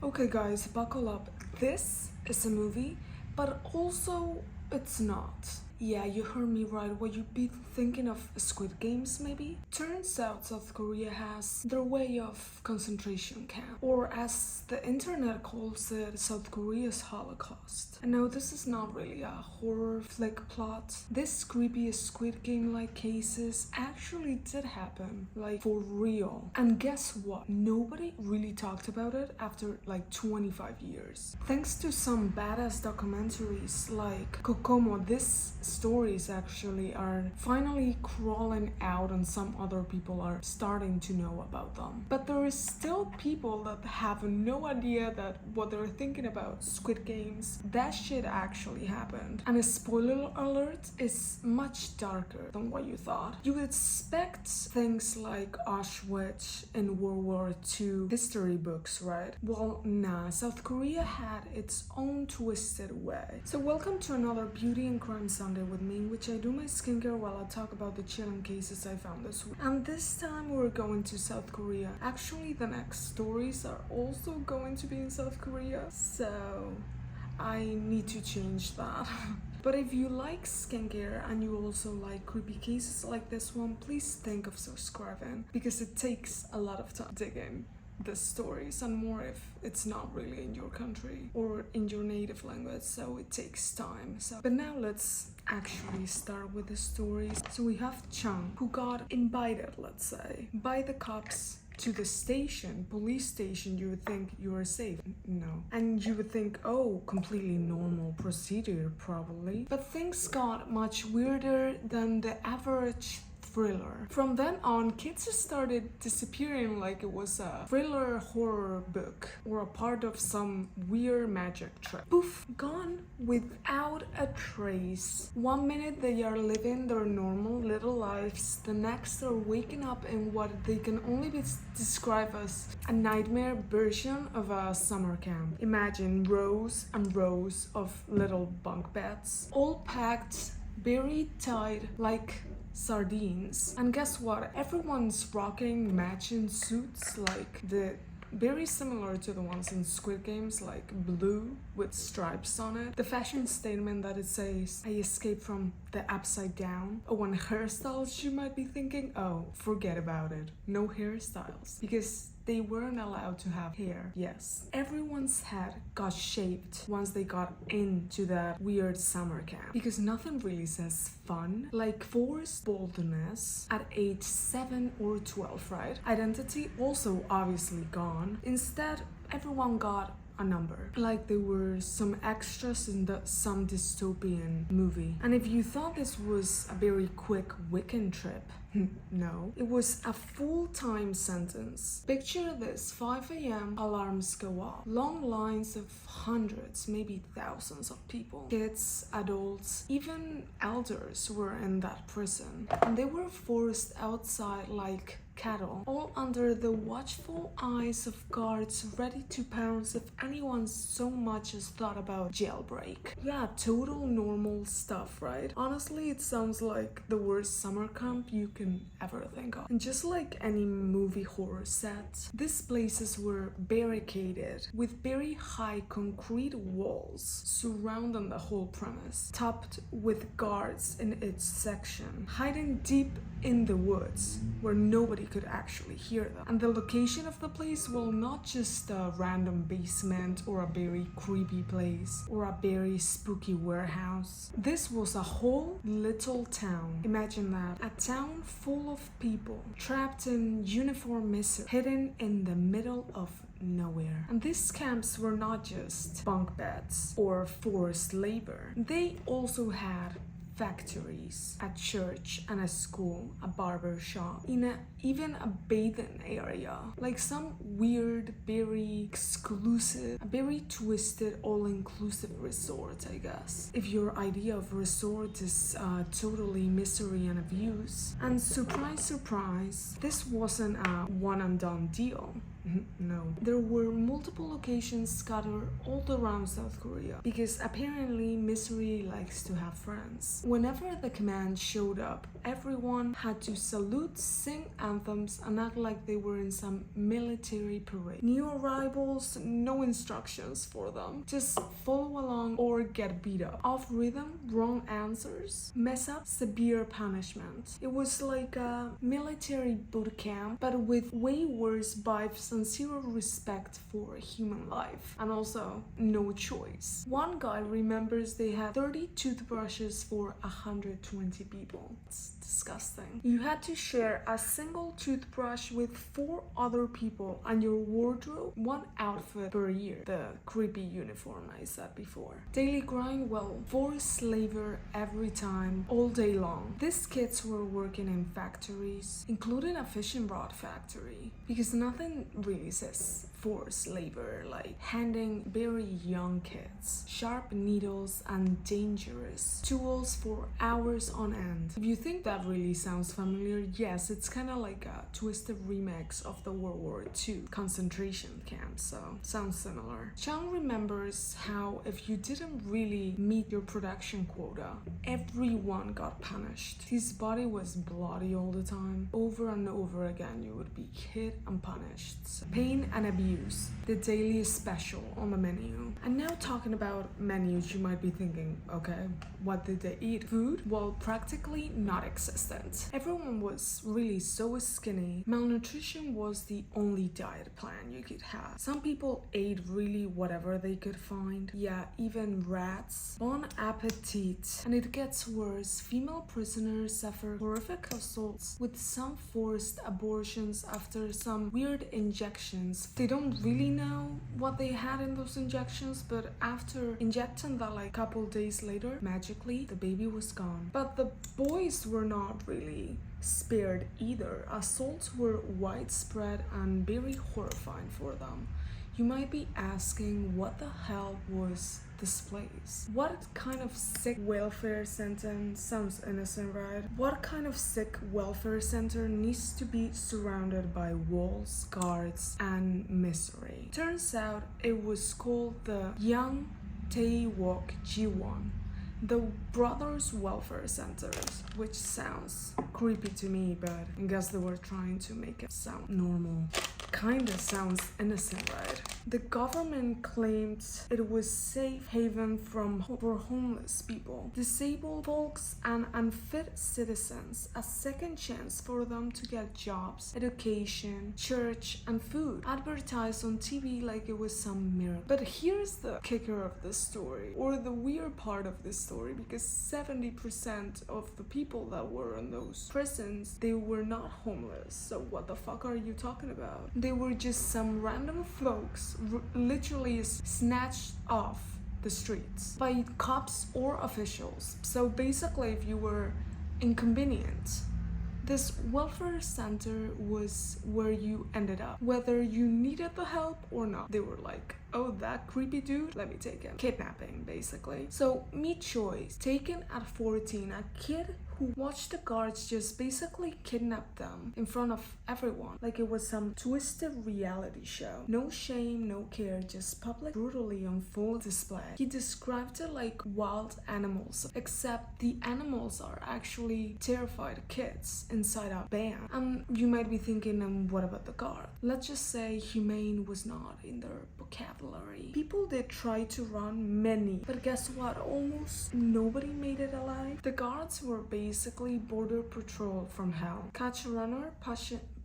Okay guys, buckle up. This is a movie, but also it's not. Yeah, you heard me right. What you'd be thinking of Squid Games, maybe? Turns out South Korea has their way of concentration camp, or as the internet calls it, South Korea's Holocaust. And no, this is not really a horror flick plot. This creepy Squid Game-like cases actually did happen, like for real. And guess what? Nobody really talked about it after like 25 years. Thanks to some badass documentaries like Kokomo, this stories actually are finally crawling out and some other people are starting to know about them. But there is still people that have no idea that what they're thinking about Squid Games, that shit actually happened. And a spoiler alert is much darker than what you thought. You would expect things like Auschwitz in World War II history books, right? Well, nah, South Korea had its own twisted way. So welcome to another Beauty and Crime Sunday with me, in which I do my skincare while I talk about the chilling cases I found this week. And this time we're going to South Korea. Actually, the next stories are also going to be in South Korea, so I need to change that. But if you like skincare and you also like creepy cases like this one, please think of subscribing, because it takes a lot of time digging the stories, and more if it's not really in your country or in your native language, so it takes time. But now let's actually start with the stories. So we have Chung, who got invited, let's say, by the cops to the station, police station. You would think you are safe. No. And you would think, oh, completely normal procedure probably. But things got much weirder than the average thriller. From then on, kids started disappearing like it was a thriller horror book or a part of some weird magic trick. Poof, gone without a trace. One minute they are living their normal little lives, the next they're waking up in what they can only be described as a nightmare version of a summer camp. Imagine rows and rows of little bunk beds, all packed very tight like sardines. And guess what? Everyone's rocking matching suits, like very similar to the ones in Squid Games, like blue with stripes on it. The fashion statement that it says, I escaped from the upside down. Oh, and hairstyles, you might be thinking, oh, forget about it. No hairstyles. Because they weren't allowed to have hair. Yes, everyone's head got shaved once they got into that weird summer camp, because nothing really says fun like forced baldness at age 7 or 12, right? Identity also obviously gone. Instead, everyone got a number, like they were some extras in some dystopian movie. And if you thought this was a very quick weekend trip, no, it was a full-time sentence. Picture this: 5 a.m. alarms go off, long lines of hundreds, maybe thousands of people, kids, adults, even elders were in that prison, and they were forced outside like cattle, all under the watchful eyes of guards ready to pounce if anyone so much as thought about jailbreak. Yeah, total normal stuff, right? Honestly, it sounds like the worst summer camp you can ever think of. And just like any movie horror set, these places were barricaded with very high concrete walls surrounding the whole premise, topped with guards in each section, hiding deep in the woods where nobody could actually hear them. And the location of the place, well, not just a random basement or a very creepy place or a very spooky warehouse. This was a whole little town. Imagine that. A town full of people trapped in uniform misery, hidden in the middle of nowhere. And these camps were not just bunk beds or forced labor. They also had factories, a church and a school, a barber shop, even a bathing area, like some weird, very exclusive, a very twisted, all-inclusive resort, I guess. If your idea of resort is totally misery and abuse. And surprise, surprise, this wasn't a one-and-done deal. No. There were multiple locations scattered all around South Korea because apparently misery likes to have friends. Whenever the command showed up, everyone had to salute, sing anthems, and act like they were in some military parade. New arrivals, no instructions for them. Just follow along or get beat up. Off rhythm, wrong answers, mess up, severe punishment. It was like a military boot camp, but with way worse vibes and zero respect for human life, and also no choice. One guy remembers they had 30 toothbrushes for 120 people. It's disgusting. You had to share a single toothbrush with 4 other people, and your wardrobe, 1 outfit per year. The creepy uniform I said before. Daily grind, well, forced labor every time, all day long. These kids were working in factories, including a fishing rod factory, because nothing really says forced labor like handing very young kids sharp needles and dangerous tools for hours on end. If you think that really sounds familiar, yes, it's kind of like a twisted remix of the World War II concentration camp, so sounds similar. Chang remembers how if you didn't really meet your production quota, everyone got punished. His body was bloody all the time. Over and over again, you would be hit and punished. So, pain and abuse, the daily special on the menu. And now talking about menus, you might be thinking, okay, what did they eat? Food? Well, practically not existent. Everyone was really so skinny. Malnutrition was the only diet plan you could have. Some people ate really whatever they could find. Yeah, even rats. Bon appetit. And it gets worse. Female prisoners suffer horrific assaults, with some forced abortions after some weird injections. They don't really know what they had in those injections, but after injecting that like couple days later, magically the baby was gone. But the boys were not really spared either. Assaults were widespread and very horrifying for them. You might be asking, what the hell was this place? What kind of sick welfare center? Sounds innocent, right? What kind of sick welfare center needs to be surrounded by walls, guards, and misery? Turns out it was called the Young Tae-wook Ji-won, the Brothers Welfare Centers, which sounds creepy to me, but I guess they were trying to make it sound normal. Kinda sounds innocent, right? The government claimed it was safe haven for homeless people, disabled folks, and unfit citizens, a second chance for them to get jobs, education, church, and food, advertised on TV like it was some miracle. But here's the kicker of the story, or the weird part of this story, because 70% of the people that were in those prisons, they were not homeless. So what the fuck are you talking about? They were just some random folks literally snatched off the streets by cops or officials. So basically, if you were inconvenient, this welfare center was where you ended up, whether you needed the help or not. They were like, oh, that creepy dude, let me take him. Kidnapping, basically. So meet choice, taken at 14, a kid who watched the guards just basically kidnap them in front of everyone, like it was some twisted reality show. No shame, no care, just public brutally on full display. He described it like wild animals, except the animals are actually terrified kids inside a van. And you might be thinking, what about the guard? Let's just say humane was not in their vocabulary. People did try to run, many, but guess what? Almost nobody made it alive. The guards were basically border patrol from hell. Catch a runner,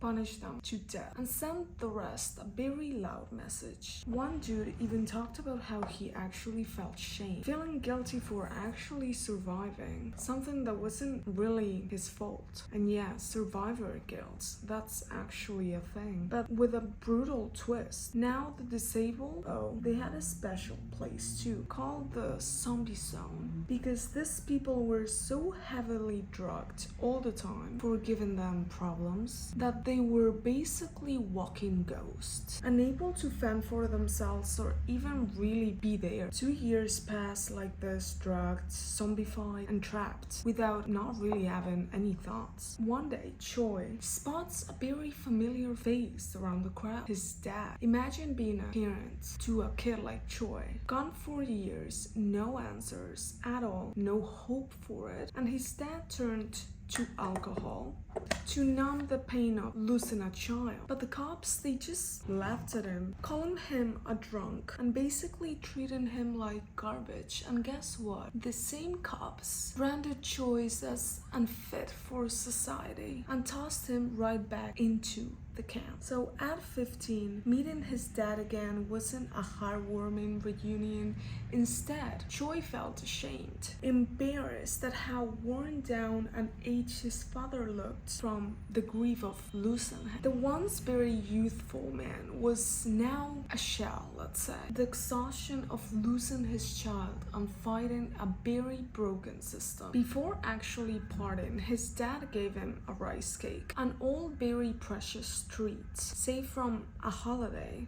punish them to death, and send the rest a very loud message. One dude even talked about how he actually felt shame, feeling guilty for actually surviving, something that wasn't really his fault. And yeah, survivor guilt, that's actually a thing, but with a brutal twist. Now the disabled, oh, they had a special place too, called the zombie zone, because these people were so heavily drugged all the time for giving them problems that they they were basically walking ghosts, unable to fend for themselves or even really be there. 2 years pass like this, drugged, zombified, and trapped, without not really having any thoughts. One day, Choi spots a very familiar face around the crowd. His dad. Imagine being a parent to a kid like Choi. Gone for years, no answers at all, no hope for it, and his dad turned to alcohol to numb the pain of losing a child. But the cops, they just laughed at him, calling him a drunk and basically treating him like garbage. And guess what? The same cops branded Choi as unfit for society and tossed him right back into the camp. So at 15, meeting his dad again wasn't a heartwarming reunion. Instead, Choi felt ashamed, embarrassed at how worn down and aged his father looked from the grief of losing him. The once very youthful man was now a shell, let's say. The exhaustion of losing his child and fighting a very broken system. Before actually parting, his dad gave him a rice cake, an old very precious treat, saved from a holiday,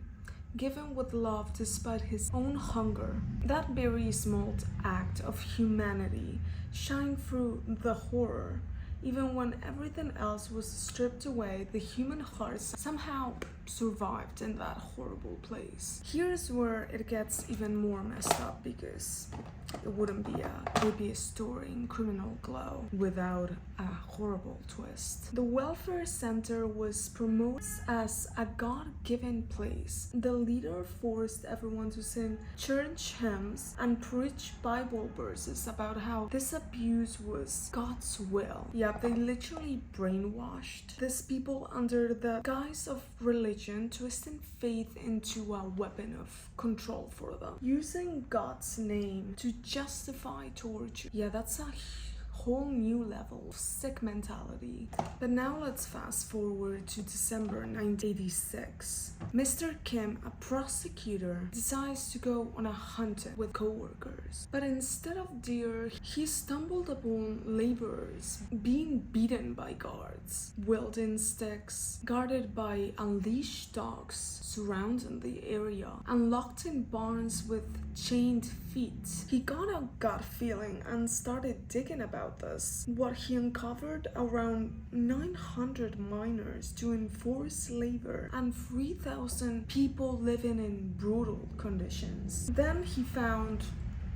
given with love despite his own hunger. That very small act of humanity shined through the horror. Even when everything else was stripped away, the human heart somehow survived in that horrible place. Here's where it gets even more messed up, because it wouldn't be a story in Criminal Glow without a horrible twist. The welfare center was promoted as a God-given place. The leader forced everyone to sing church hymns and preach Bible verses about how this abuse was God's will. Yeah, they literally brainwashed these people under the guise of religion, twisting faith into a weapon of control for them, using God's name to justify torture. Yeah, that's a whole new level of sick mentality. But now let's fast forward to December 1986. Mr. Kim, a prosecutor, decides to go on a hunt with co-workers. But instead of deer, he stumbled upon laborers being beaten by guards, wielding sticks, guarded by unleashed dogs surrounding the area, and locked in barns with chained feet. He got a gut feeling and started digging about this. What he uncovered: around 900 miners doing forced labor and 3,000 people living in brutal conditions. Then he found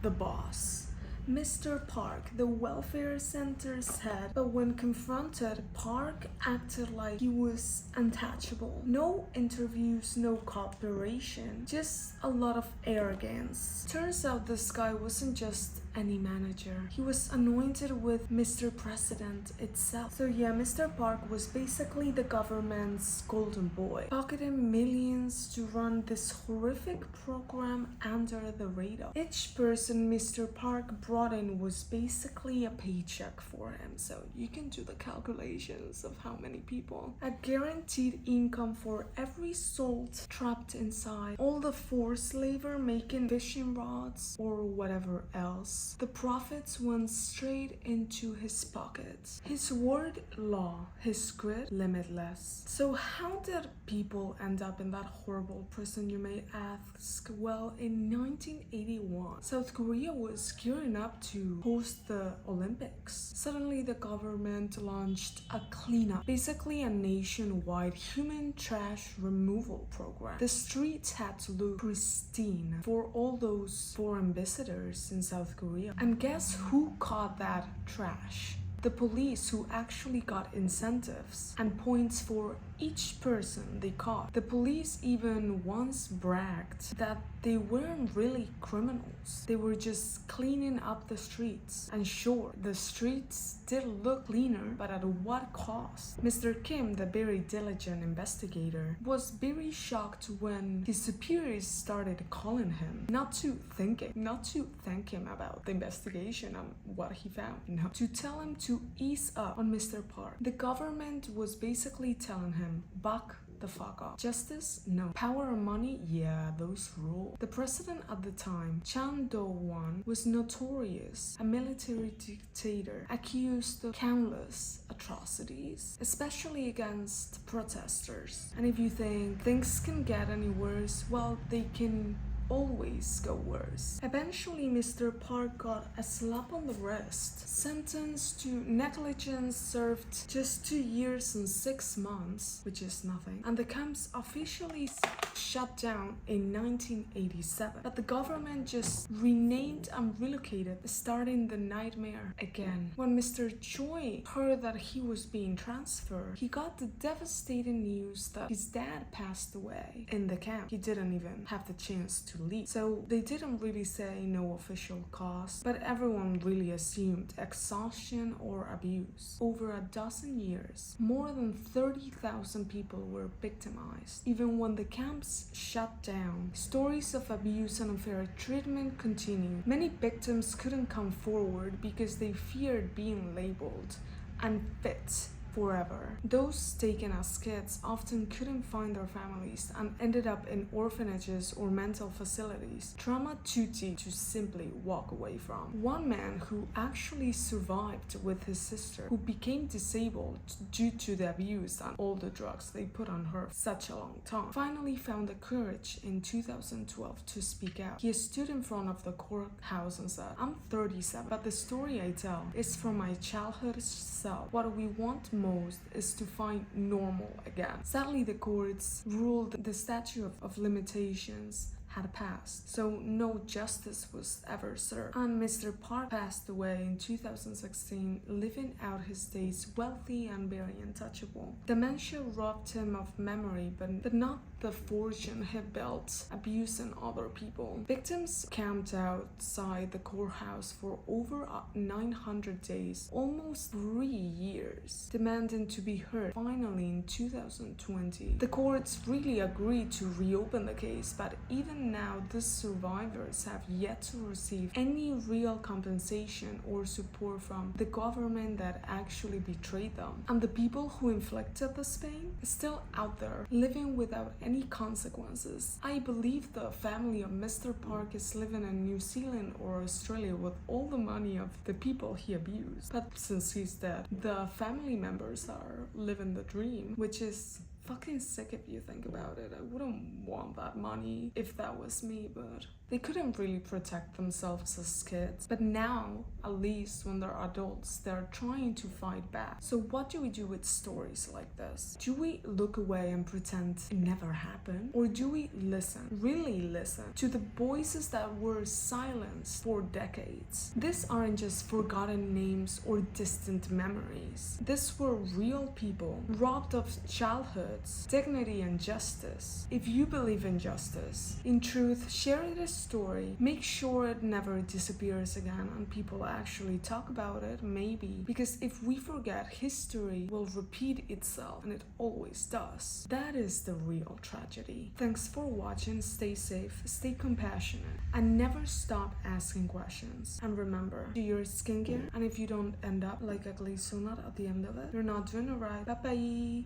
the boss, Mr. Park, the welfare center's head. But when confronted, Park acted like he was untouchable. No interviews, no cooperation, just a lot of arrogance. Turns out this guy wasn't just any manager. He was anointed with Mr. President itself. So yeah, Mr. Park was basically the government's golden boy, pocketing millions to run this horrific program under the radar. Each person Mr. Park brought in was basically a paycheck for him, so you can do the calculations of how many people. A guaranteed income for every soul trapped inside. All the forced labor making fishing rods or whatever else. The profits went straight into his pockets. His word law, his grit limitless. So how did people end up in that horrible prison, you may ask? Well, in 1981, South Korea was gearing up to host the Olympics. Suddenly the government launched a cleanup, basically a nationwide human trash removal program. The streets had to look pristine for all those foreign visitors in South Korea. And guess who caught that trash? The police, who actually got incentives and points for each person they caught. The police even once bragged that they weren't really criminals. They were just cleaning up the streets. And sure, the streets did look cleaner, but at what cost? Mr. Kim, the very diligent investigator, was very shocked when his superiors started calling him, not to thank him about the investigation and what he found, no, to tell him to ease up on Mr. Park. The government was basically telling him, buck the fuck up. Justice? No. Power and money? Yeah, those rule. The president at the time, Chan Do-won, was notorious, a military dictator accused of countless atrocities, especially against protesters. And if you think things can get any worse, well, they can always go worse. Eventually, Mr. Park got a slap on the wrist, sentenced to negligence, served just 2 years and 6 months, which is nothing, and the camps officially shut down in 1987. But the government just renamed and relocated, starting the nightmare again. When Mr. Choi heard that he was being transferred, he got the devastating news that his dad passed away in the camp. He didn't even have the chance to leave. So they didn't really say no official cause, but everyone really assumed exhaustion or abuse. Over a dozen years, more than 30,000 people were victimized. Even when the camps shut down, stories of abuse and unfair treatment continued. Many victims couldn't come forward because they feared being labeled unfit forever. Those taken as kids often couldn't find their families and ended up in orphanages or mental facilities, trauma too deep to simply walk away from. One man who actually survived with his sister, who became disabled due to the abuse and all the drugs they put on her for such a long time, finally found the courage in 2012 to speak out. He stood in front of the courthouse and said, "I'm 37, but the story I tell is from my childhood self. What we want most is to find normal again." Sadly, the courts ruled the statute of limitations had passed, so no justice was ever served. And Mr. Park passed away in 2016, living out his days wealthy and very untouchable. Dementia robbed him of memory, but not the fortune he built abusing other people. Victims camped outside the courthouse for over 900 days, almost 3 years, demanding to be heard. Finally, in 2020, the courts really agreed to reopen the case, but even now, the survivors have yet to receive any real compensation or support from the government that actually betrayed them. And the people who inflicted this pain is still out there, living without any consequences. I believe the family of Mr. Park is living in New Zealand or Australia with all the money of the people he abused. But since he's dead, the family members are living the dream, which is fucking sick if you think about it. I wouldn't want that money if that was me, but they couldn't really protect themselves as kids. But now, at least when they're adults, they're trying to fight back. So what do we do with stories like this? Do we look away and pretend it never happened? Or do we listen, really listen, to the voices that were silenced for decades? These aren't just forgotten names or distant memories. These were real people, robbed of childhoods, dignity, and justice. If you believe in justice, in truth, share this story. Make sure it never disappears again and people actually talk about it, maybe. Because if we forget, history will repeat itself, and it always does. That is the real tragedy. Thanks for watching. Stay safe, stay compassionate, and never stop asking questions. And remember, do your skincare, and if you don't end up like a glazed donut at the end of it, you're not doing it right. Bye bye.